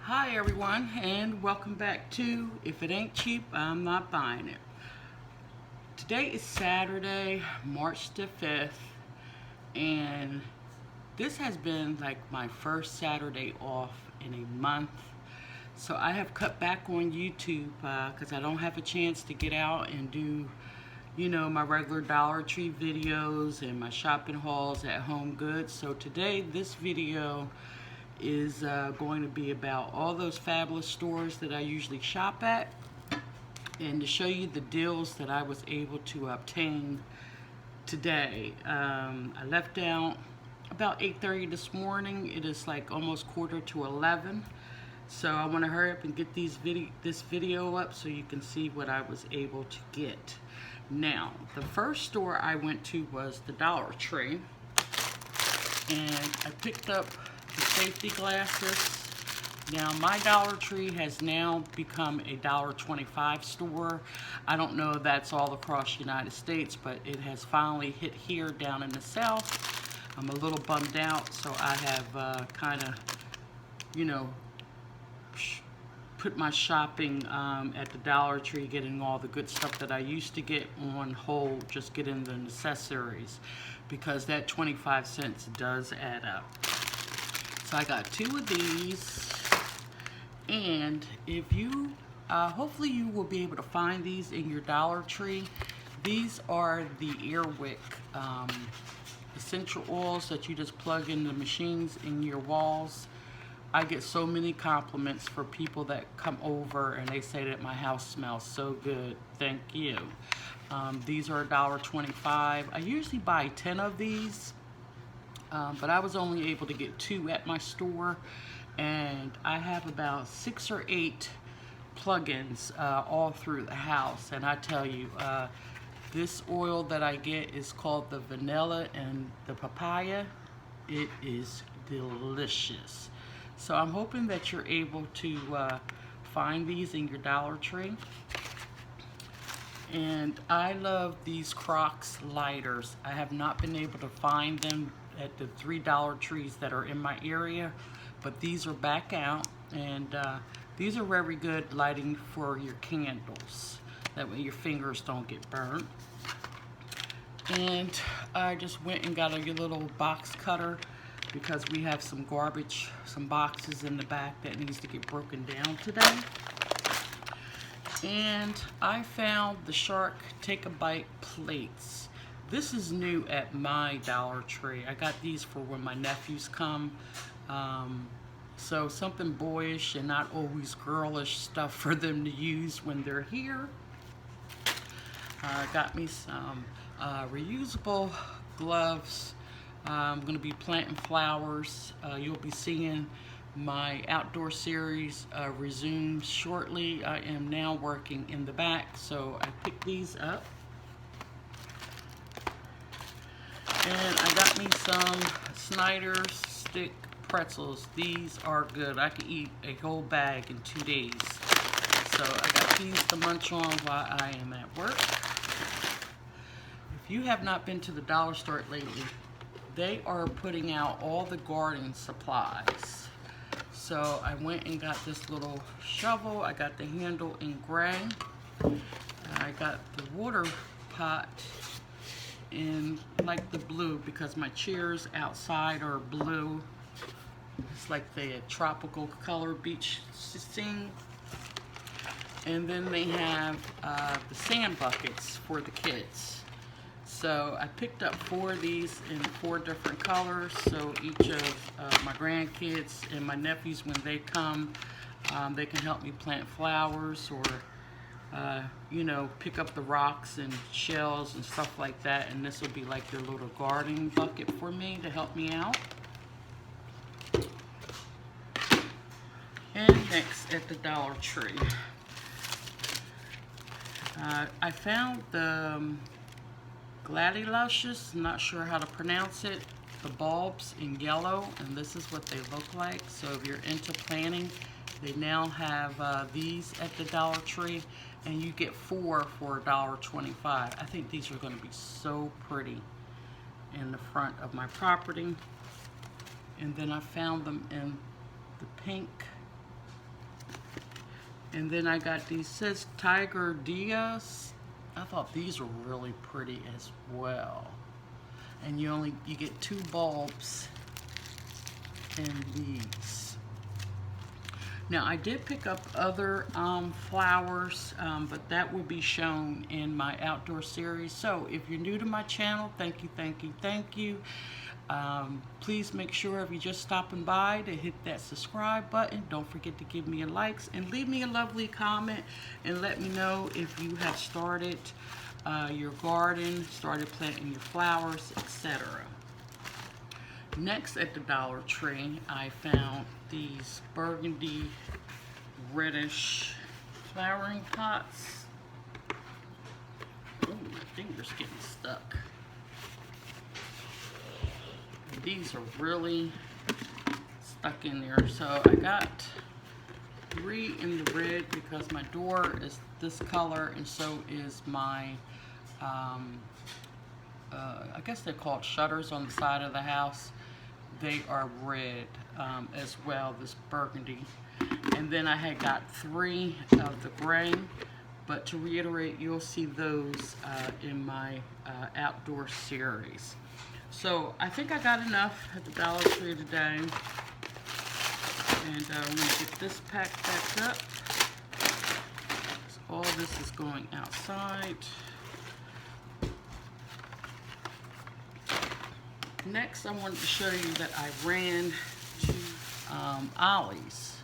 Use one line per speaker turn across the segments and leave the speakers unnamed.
Hi everyone, and welcome back to If It Ain't Cheap, I'm Not Buying It. Today is Saturday, March the 5th, and this has been like my first Saturday off in a month. So I have cut back on YouTube because I don't have a chance to get out and do, my regular Dollar Tree videos and my shopping hauls at Home Goods. So today, this video is going to be about all those fabulous stores that I usually shop at, and to show you the deals that I was able to obtain today. I left out about 8:30 this morning. It is like almost quarter to 11, so I want to hurry up and get this video up so you can see what I was able to get. Now, the first store I went to was the Dollar Tree, and I picked up the safety glasses. Now, my Dollar Tree has now become a $1.25 store. I don't know if that's all across the United States, but it has finally hit here down in the South. I'm a little bummed out, so I have kind of, put my shopping at the Dollar Tree, getting all the good stuff that I used to get, on hold, just getting the necessaries, because that 25 cents does add up. So I got 2 of these, and if you, hopefully you will be able to find these in your Dollar Tree. These are the Airwick essential oils that you just plug in the machines in your walls. I get so many compliments for people that come over and they say that my house smells so good. Thank you. These are $1.25. I usually buy 10 of these. But I was only able to get 2 at my store, and I have about 6 or 8 plugins all through the house. And I tell you, this oil that I get is called the vanilla and the papaya. It is delicious. So I'm hoping that you're able to find these in your Dollar Tree. And I love these Crocs lighters. I have not been able to find them at the 3 Dollar Trees that are in my area, but these are back out, and these are very good lighting for your candles. That way your fingers don't get burnt. And I just went and got a little box cutter because we have some garbage, some boxes in the back that needs to get broken down today. And I found the Shark Take a Bite plates. This is new at my Dollar Tree. I got these for when my nephews come. So something boyish and not always girlish stuff for them to use when they're here. Got me some reusable gloves. I'm going to be planting flowers. You'll be seeing my outdoor series resume shortly. I am now working in the back, so I picked these up. And I got me some Snyder's stick pretzels. These are good. I could eat a whole bag in 2 days. So I got these to munch on while I am at work. If you have not been to the dollar store lately, they are putting out all the garden supplies. So I went and got this little shovel. I got the handle in gray. I got the water pot in like the blue because my chairs outside are blue. It's like the tropical color beach scene. And then they have the sand buckets for the kids. So I picked up 4 of these in 4 different colors, so each of my grandkids and my nephews, when they come, they can help me plant flowers, or pick up the rocks and shells and stuff like that, and this will be like their little gardening bucket for me to help me out. And next, at the Dollar Tree, I found the Glamdiydecor, not sure how to pronounce it, the bulbs in yellow, and this is what they look like. So if you're into planting, they now have these at the Dollar Tree, and you get 4 for $1.25. I think these are going to be so pretty in the front of my property. And then I found them in the pink And then I got these, says Tiger Diaz. I thought these were really pretty as well. And you get 2 bulbs in these. Now I did pick up other flowers, but that will be shown in my outdoor series. So if you're new to my channel, thank you, thank you, thank you. Please make sure if you're just stopping by to hit that subscribe button. Don't forget to give me a likes and leave me a lovely comment and let me know if you have started your garden, started planting your flowers, etc. Next at the Dollar Tree, I found these burgundy reddish flowering pots. Oh, my finger's getting stuck. These are really stuck in there. So I got 3 in the red because my door is this color and so is my, I guess they're called shutters on the side of the house. They are red as well, this burgundy. And then I had got 3 of the gray, but to reiterate, you'll see those in my outdoor series. So I think I got enough at the Dollar Tree today. And I'm going to get this packed back up. So all this is going outside. Next, I wanted to show you that I ran to Ollies.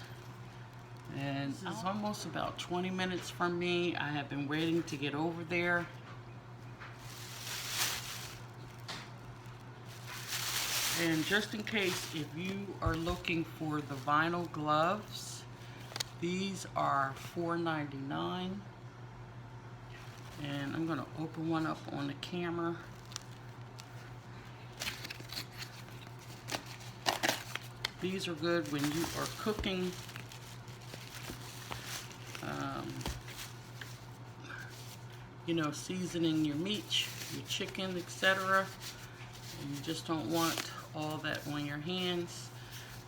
And this is almost about 20 minutes from me. I have been waiting to get over there. And just in case, if you are looking for the vinyl gloves, these are $4.99. And I'm going to open one up on the camera. These are good when you are cooking. You know, seasoning your meat, your chicken, etc. And you just don't want all that on your hands.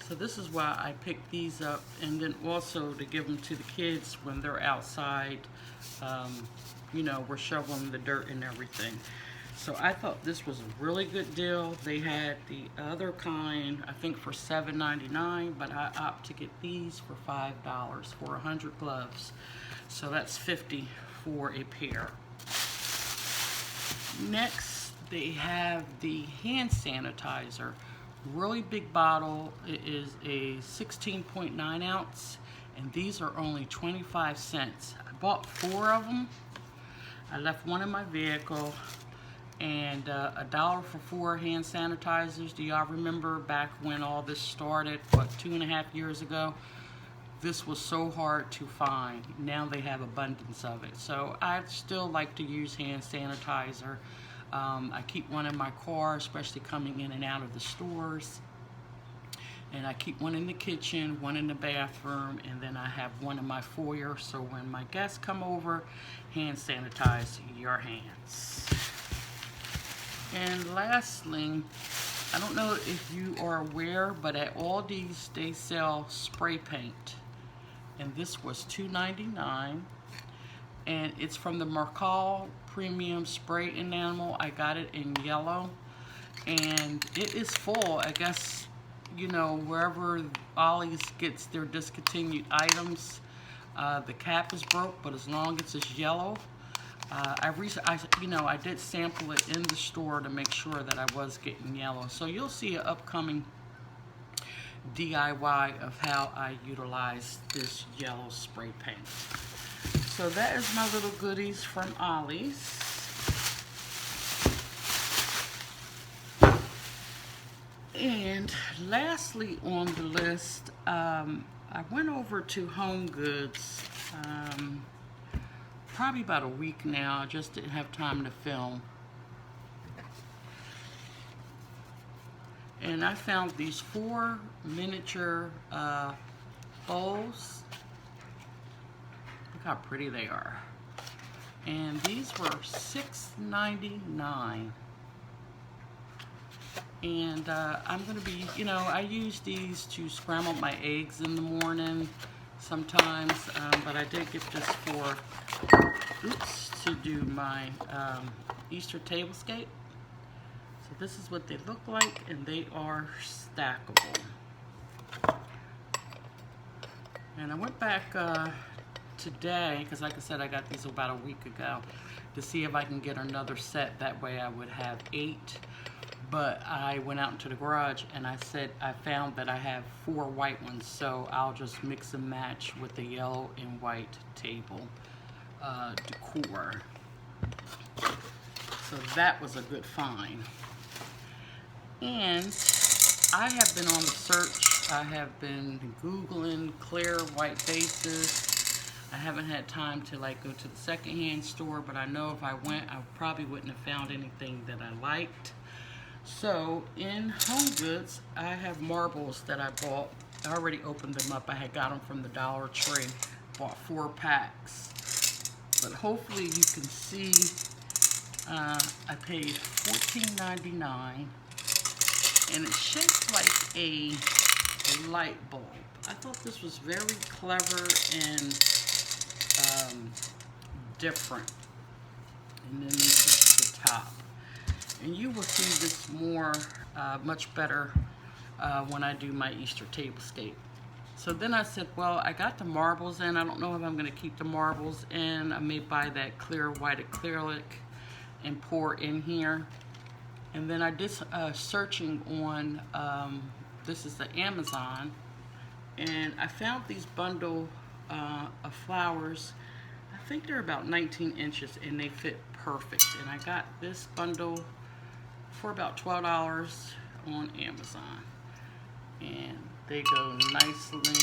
So this is why I picked these up, and then also to give them to the kids when they're outside. You know, we're shoveling the dirt and everything. So I thought this was a really good deal. They had the other kind, I think for $7.99, but I opt to get these for $5 for 100 gloves. So that's $50 for a pair. Next, they have the hand sanitizer. Really big bottle. It is a 16.9 ounce, and these are only 25 cents. I bought 4 of them. I left one in my vehicle, and $1 for 4 hand sanitizers. Do y'all remember back when all this started, what, 2.5 years ago? This was so hard to find. Now they have abundance of it. So I still like to use hand sanitizer. I keep one in my car, especially coming in and out of the stores. And I keep one in the kitchen, one in the bathroom, and then I have one in my foyer. So when my guests come over, hand sanitize your hands. And lastly, I don't know if you are aware, but at Aldi's they sell spray paint. And this was $2.99. And it's from the Mercal Premium Spray Enamel. I got it in yellow. And it is full. I guess, you know, wherever Ollies gets their discontinued items, the cap is broke, but as long as it's yellow, I did sample it in the store to make sure that I was getting yellow. So you'll see an upcoming DIY of how I utilize this yellow spray paint. So that is my little goodies from Ollies. And lastly on the list, I went over to Home Goods probably about a week now. I just didn't have time to film. And I found these 4 miniature bowls. Look how pretty they are. And these were $6.99. And I'm going to be, you know, I use these to scramble my eggs in the morning. sometimes, but I did get this for, to do my Easter tablescape. So this is what they look like, and they are stackable. And I went back today, because like I said, I got these about a week ago, to see if I can get another set. That way I would have 8. But I went out into the garage and I found that I have 4 white ones, so I'll just mix and match with the yellow and white table decor. So that was a good find. And I have been on the search. I have been Googling clear white bases. I haven't had time to like go to the secondhand store, but I know if I went, I probably wouldn't have found anything that I liked. So in Home Goods, I have marbles that I bought. I already opened them up. I had got them from the Dollar Tree. Bought 4 packs. But hopefully you can see I paid $14.99, and it's shaped like a light bulb. I thought this was very clever and different. And then this is the top. And you will see this more, much better when I do my Easter tablescape. So then I said, well, I got the marbles in. I don't know if I'm going to keep the marbles in. I may buy that clear white acrylic and pour in here. And then I did searching on, this is the Amazon, and I found these bundle of flowers. I think they're about 19 inches and they fit perfect. And I got this bundle for about $12 on Amazon. And they go nicely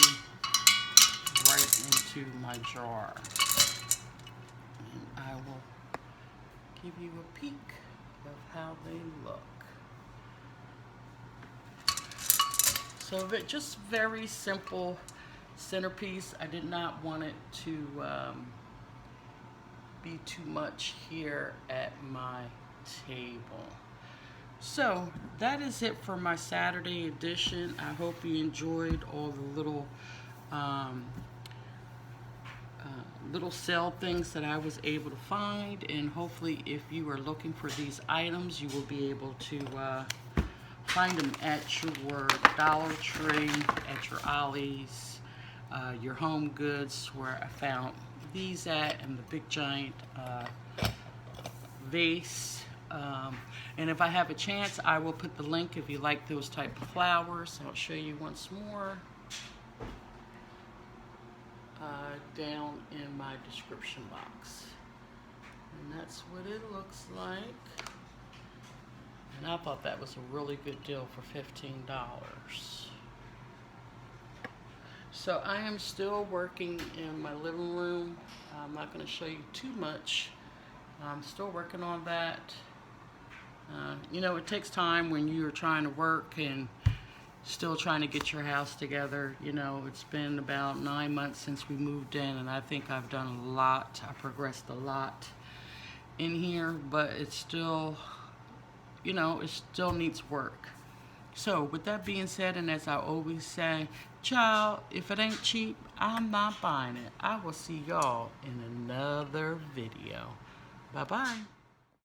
right into my jar. And I will give you a peek of how they look. So just very simple centerpiece. I did not want it to be too much here at my table. So that is it for my Saturday edition. I hope you enjoyed all the little little sale things that I was able to find, and hopefully if you are looking for these items, you will be able to find them at your Dollar Tree, at your Ollies, your Home Goods, where I found these at, and the big giant vase. And if I have a chance, I will put the link if you like those type of flowers. I'll show you once more down in my description box. And that's what it looks like. And I thought that was a really good deal for $15. So I am still working in my living room. I'm not going to show you too much. I'm still working on that. You know, it takes time when you're trying to work and still trying to get your house together. You know, it's been about 9 months since we moved in, and I think I've done a lot. I progressed a lot in here, but it's still, you know, it still needs work. So with that being said, and as I always say, child, if it ain't cheap, I'm not buying it. I will see y'all in another video. Bye-bye.